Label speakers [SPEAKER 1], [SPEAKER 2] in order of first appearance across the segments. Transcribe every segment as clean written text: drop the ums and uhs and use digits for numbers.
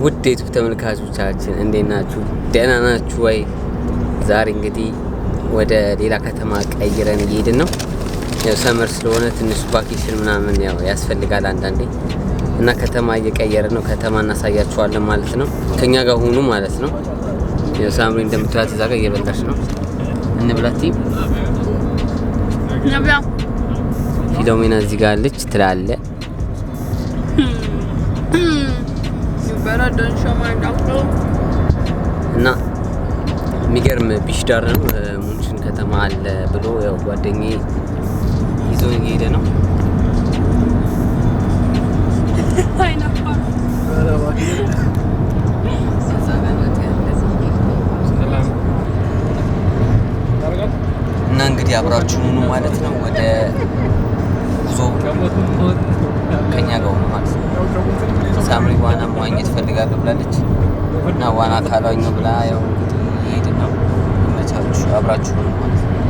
[SPEAKER 1] ውድ የዩቲዩብ ተመልካቾቻችን እንዴት ናችሁ? ደህና ናችሁ ወይ? ዛሬ እንግዲህ ወደ ሌላ ከተማ ቀይረን እየሄድን ነው። ያው ሰመር ስለሆነ ትንሽ ቫኬሽን ምናምን ያው ያስፈልጋል አንዳንዴ እና ከተማ እየቀየርን ነው። ከተማ እናሳያችኋለን ማለት ነው። ከኛ ጋር ሁኑ ማለት ነው። ያው ሳምሪ እንደምትላት እዛ ጋር እየበላች ነው። እንብላቲ
[SPEAKER 2] ነብላ
[SPEAKER 1] ፊሎሜና እዚህ ጋር አለች ትላለ እና የሚገርም ቢሽዳር ነው። ሙንሽን ከተማ አለ ብሎ ያው ጓደኛዬ ይዞኝ እየሄደ ነው። እና እንግዲህ አብራችሁን ሁኑ ማለት ነው። ወደ ጉዞ ከኛ ጋር ሁኑ ማለት ነው። ሳምሪ ዋና መዋኘት ፈልጋለሁ ብላለች እና ዋና ካላኝ ብላ ያው እንግዲህ እየሄድን ነው። መቻችሁ አብራችሁ ሁኑ ማለት ነው።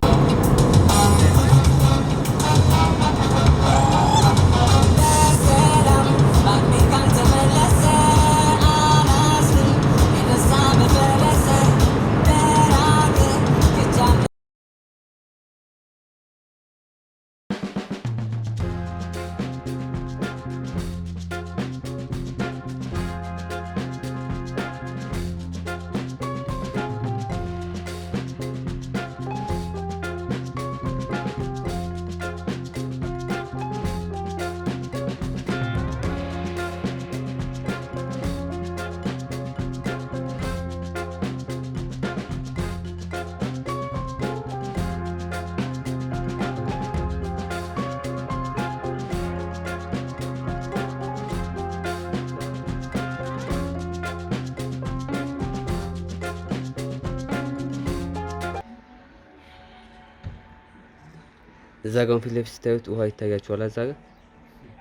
[SPEAKER 1] እዛ ጋር ፊት ለፊት ስታዩት ውሃ ይታያችኋል። እዛ ጋር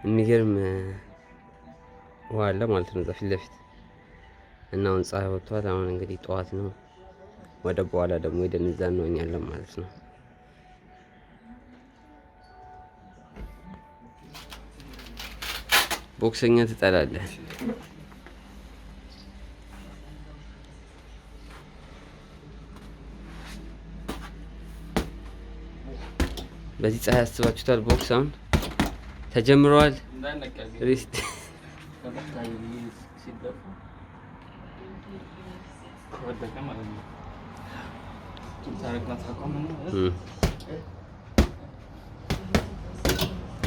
[SPEAKER 1] የሚገርም ውሃ አለ ማለት ነው፣ እዛ ፊት ለፊት እና አሁን ፀሐይ ወጥቷል። አሁን እንግዲህ ጠዋት ነው። ወደ በኋላ ደግሞ ሄደን እዛ እንወኛለን ማለት ነው። ቦክሰኛ ትጠላለህ? በዚህ ፀሐይ አስባችሁታል? ቦክስ አሁን ተጀምሯል። ሪስት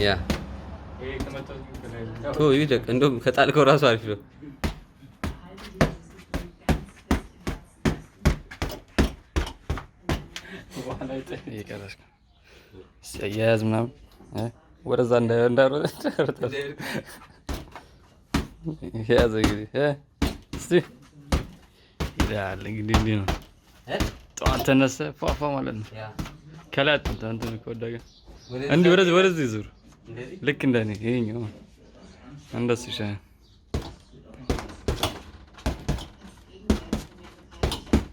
[SPEAKER 1] ያ ቶ ይደቅ እንደውም ከጣልከው ራሱ አሪፍ ነው።
[SPEAKER 3] ያዝ ምናምን ወደዛ እንዳይሮጥ ያዘ እንግዲህ እስቲ ይላል እንግዲህ እንዲህ ነው። ጠዋት ተነሳ ፏፏ ማለት ነው። ከላይ እንትን ከወደቀ እንዲህ ወደዚህ ዙር ልክ እንደኔ ይሄኛው እንደሱ ይሻላል።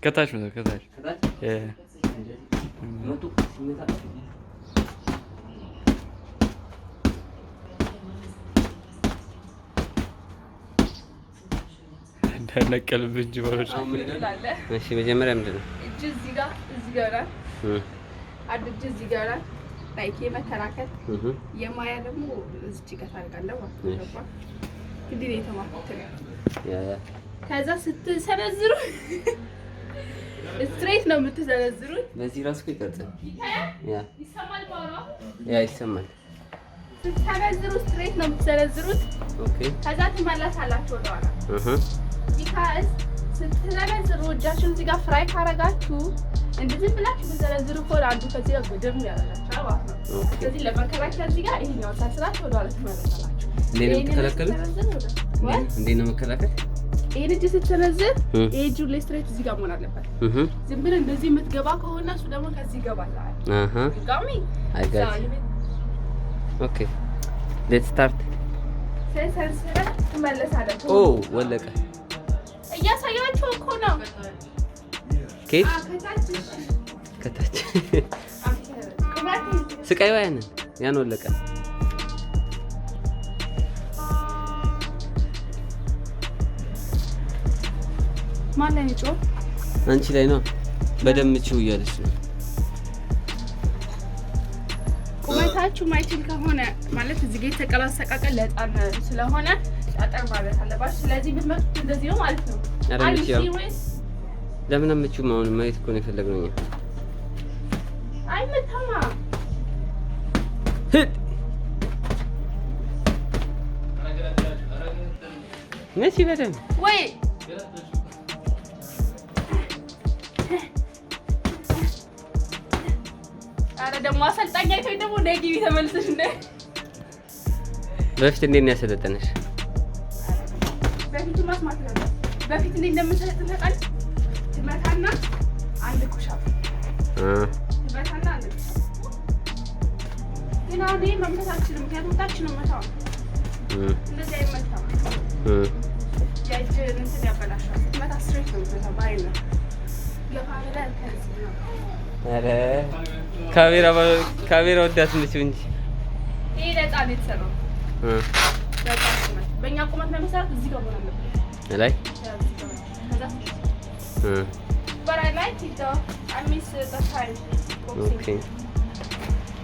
[SPEAKER 3] ከታች ነው ከታች እንዳነቀልብህ እንጂ ማለት ነው።
[SPEAKER 1] እሺ መጀመሪያ ምንድን ነው?
[SPEAKER 2] እጅ እዚህ ጋር አንድ እጅ እዚህ ጋር ላይክ የመከራከል የማያ ደግሞ እዚህ ጋር ታርጋለህ ማለት ነው። እንግዲህ ነው የተማርኩት። ከዛ ስትሰነዝሩ ስትሬት ነው የምትሰነዝሩት።
[SPEAKER 1] በዚህ ራሱ ይቀጥል።
[SPEAKER 2] ይሰማል ባሏ?
[SPEAKER 1] ይሰማል።
[SPEAKER 2] ስትሰነዝሩ ስትሬት ነው የምትሰነዝሩት።
[SPEAKER 1] ኦኬ። ከዛ
[SPEAKER 2] ትመለሳላችሁ ወደ ኋላ። ቢካዝ ስትሰነዝሩ እጃችሁን እዚህ ጋር ፍራይ ካረጋችሁ እንደዚህ ብላችሁ ብትሰነዝሩ ኮል አንዱ ከዚህ ጋር ግድም ያደርጋችኋል ማለት ነው። ስለዚህ ለመከላከል እዚህ ጋር ይሄኛው ታስራችሁ ወደ ኋላ ትመለሳላችሁ።
[SPEAKER 1] እንዴት ነው የምትከላከሉት? እንዴት ነው መከላከል?
[SPEAKER 2] ይሄን እጅ ስትሰነዝር ይሄ እጁ ላይ ስትሬት እዚህ ጋር መሆን አለበት። ዝም ብለህ እንደዚህ የምትገባ ከሆነ እሱ ደግሞ ከዚህ ይገባል። ጋሚ
[SPEAKER 1] ኦኬ ሌትስ ስታርት።
[SPEAKER 2] ሰንሰለት ትመለሳለህ።
[SPEAKER 1] ኦ ወለቀ።
[SPEAKER 2] እያሳያችሁ እኮ ነው።
[SPEAKER 1] ከታች ስቃዩ ያን ወለቀ።
[SPEAKER 2] ማን ላይ ነው?
[SPEAKER 1] አንቺ ላይ ነው። በደም ቺው እያለች ነው።
[SPEAKER 2] ቁመታችሁ ማይችል ከሆነ ማለት እዚህ ጋር የተቀላሰቀቀ ለጣን ስለሆነ አጠር ማለት አለባችሁ። ስለዚህ ብትመጡት እንደዚህ ነው ማለት ነው።
[SPEAKER 1] ለምን አመቺው? ማውን ማየት እኮ ነው የፈለግነው።
[SPEAKER 2] አይመታማ
[SPEAKER 1] ነሲ በደም
[SPEAKER 2] ወይ አረ ደግሞ አሰልጣኝ አይቶኝ ደግሞ ነጊቢ ተመልሰሽ እንደ
[SPEAKER 1] በፊት እንዴት ነው ያሰለጠነሽ?
[SPEAKER 2] በፊት ማስማት ነበር። በፊት እንዴት እንደምሰለጥን ታውቃለህ? ትመታና አንድ ኩሻፕ ትመታና አንድ ኩሻፕ። ግን አሁን መምታት አልችልም፣ ምክንያቱም ታች ነው መታው። እንደዚህ አይመታም። የእጅ እንትን ያበላሻል። ትመታ ስትሬት ነው የምትመታው፣ በአይን ነው። የካሜራ ከዚህ ነው።
[SPEAKER 1] አረ ካሜራ ወዳት ነች እንጂ
[SPEAKER 2] ይሄ ለጣን የተሰራው በእኛ ቁመት ለመስራት እዚህ ጋር መሆን አለበት።
[SPEAKER 1] ላይ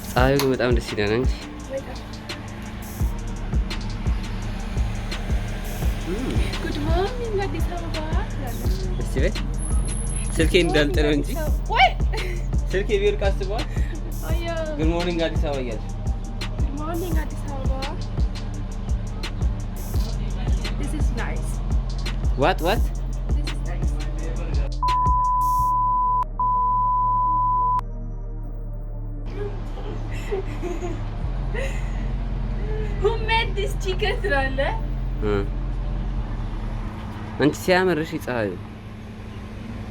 [SPEAKER 1] ፀሐዩ በጣም ደስ ይላል እንጂ
[SPEAKER 2] ጉድ ሞርኒንግ አዲስ አበባ።
[SPEAKER 1] እስቲ በይ ስልኬን እንዳልጥለው እንጂ ስልኬ ቢወድቅ አስበዋል። ጉድ ሞርኒንግ አዲስ አበባ እያለች
[SPEAKER 2] ጉድ ሞርኒንግ አዲስ አበባ። This is nice.
[SPEAKER 1] What?
[SPEAKER 2] This is nice. Who made this chicken ትላለህ?
[SPEAKER 1] አንቺ ሲያምርሽ ፀሐዩ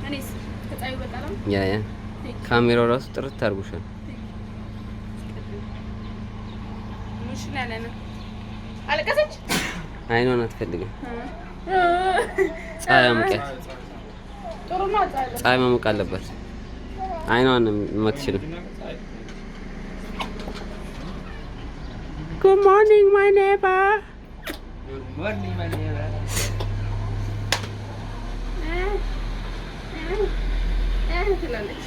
[SPEAKER 2] እኔስ ከፀሐዩ በጣም
[SPEAKER 1] ያ ካሜራው ራሱ ጥርት አድርጎሻል።
[SPEAKER 2] ሙሽና ነና አለቀሰች።
[SPEAKER 1] አይኗን አትፈልግም። ፀሐይ አሙቂያት።
[SPEAKER 2] ጥሩ ነው።
[SPEAKER 1] ፀሐይ ማሞቅ አለባት። አይኗን የማትችልም። Good morning my neighbor.
[SPEAKER 3] Good morning my neighbor.
[SPEAKER 2] ትላለች።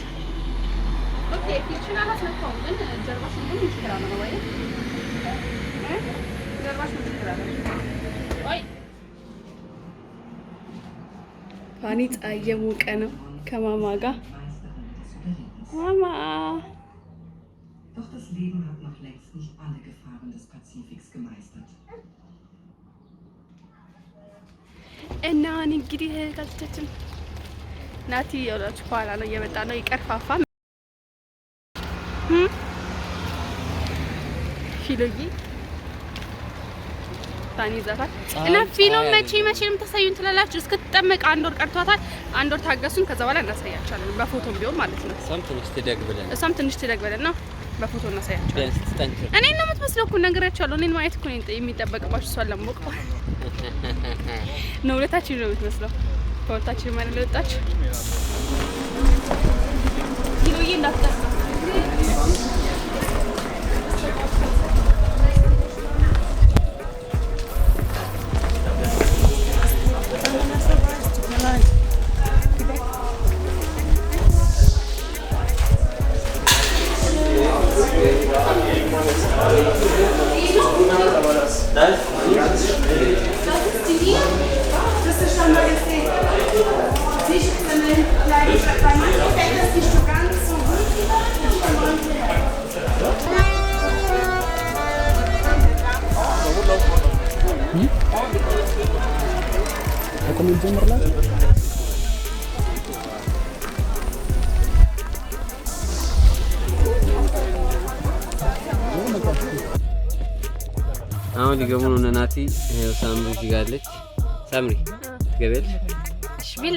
[SPEAKER 2] ኦኬ ኪችን አላስነካውም፣ ግን ጀርባሽ ምን ይችላል ነው ወይ? ጀርባሽ ምን ይችላል? ወይ ፋኒ ፀሐይ እየሞቀ ነው ከማማ ጋር። ማማ
[SPEAKER 4] Doch das Leben hat noch längst nicht alle Gefahren des Pazifiks gemeistert.
[SPEAKER 2] እና እንግዲህ ጋዜጣችን ናቲ ያላችሁ ኋላ ነው እየመጣ ነው። ይቀርፋፋ ፊሎዬ ታኒ ዛታት እና ፊሎ መቼ ነው ተሳዩን ትላላችሁ? እስክትጠመቅ አንድ ወር ቀርቷታል። አንድ ወር ታገሱን፣ ከዛ በኋላ እናሳያችኋለን። በፎቶም ቢሆን ማለት ነው። እሷም ትንሽ ትደግ ብለን ነው በፎቶ እናሳያችኋለን። እኔን ነው የምትመስለው እኮ ነግሬያችኋለሁ። እኔን ማየት እኮ ነው የሚጠበቅባችሁ። እሷን ለማወቅ ነው። ሁለታችን ነው የምትመስለው። ከሁለታችን ማን ለወጣች ኪሎዬ እንዳትጠፋ
[SPEAKER 1] አሁን ሊገቡ ነው። ናቲ ሳምሪ ይጋለች። ሳምሪ ገበል
[SPEAKER 2] ሽቢል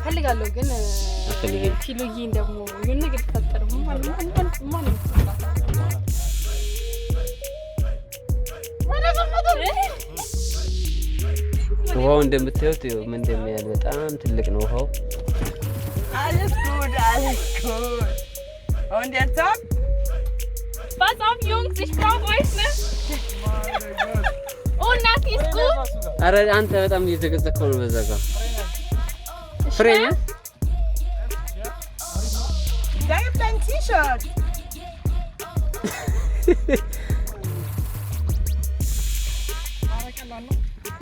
[SPEAKER 2] ፈልጋለሁ ግን
[SPEAKER 1] አፈልገኝ
[SPEAKER 2] ኪሎዬ ደግሞ የሆነ ነገር ተፈጠረ ማለት
[SPEAKER 1] ውሃው እንደምታዩት ምን እንደሚያል በጣም ትልቅ ነው ውሃው።
[SPEAKER 5] Alles gut. Und der Top?
[SPEAKER 2] Pass auf, Jungs, ich brauche euch, ne? Oh, Nati ist gut.
[SPEAKER 1] አረ አንተ በጣም እየተገጸከው ነው በዛ ጋር።
[SPEAKER 2] እሺ
[SPEAKER 1] ፍሬኛ
[SPEAKER 5] Da gibt ein T-Shirt.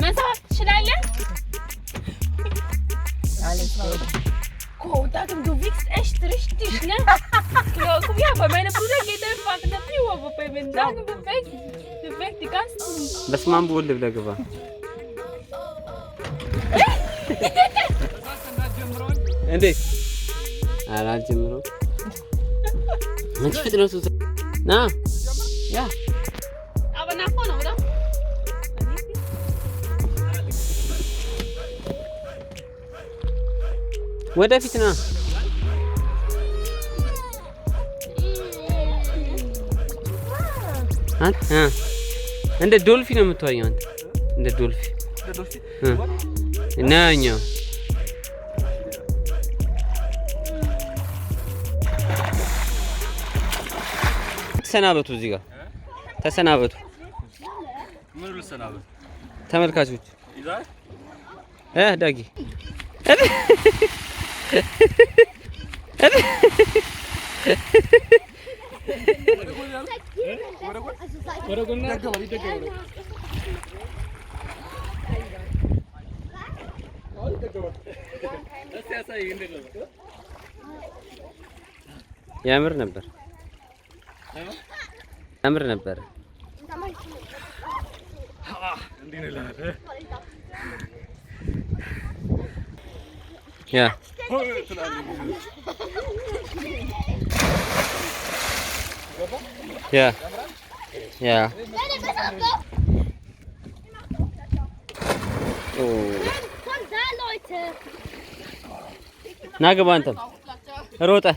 [SPEAKER 2] መሳብ ትችላለህ?
[SPEAKER 5] Alles gut.
[SPEAKER 2] Oh, Datum, du wiegst echt richtig, ne? Guck ja, bei meinem Bruder geht einfach eine Figur, aber bei meinem Sagen bewegt die ganzen...
[SPEAKER 1] በስመ አብ ወወልድ ብለህ ግባ። እንዴት አላልጀምረው አንቺ ፍጥነቱ ና ያ
[SPEAKER 2] Aber nach vorne, oder?
[SPEAKER 1] ወደፊት ና አንተ እንደ ዶልፊን ነው የምትዋኘው አንተ እንደ ዶልፊን ናኛው ተሰናበቱ እዚህ ጋር ተሰናበቱ
[SPEAKER 3] ምን ልሰናበት
[SPEAKER 1] ተመልካቾች
[SPEAKER 3] ይዛል
[SPEAKER 1] ዳጊ ያምር ነበር ያ ያ ና ግባ አንተም ሮጠህ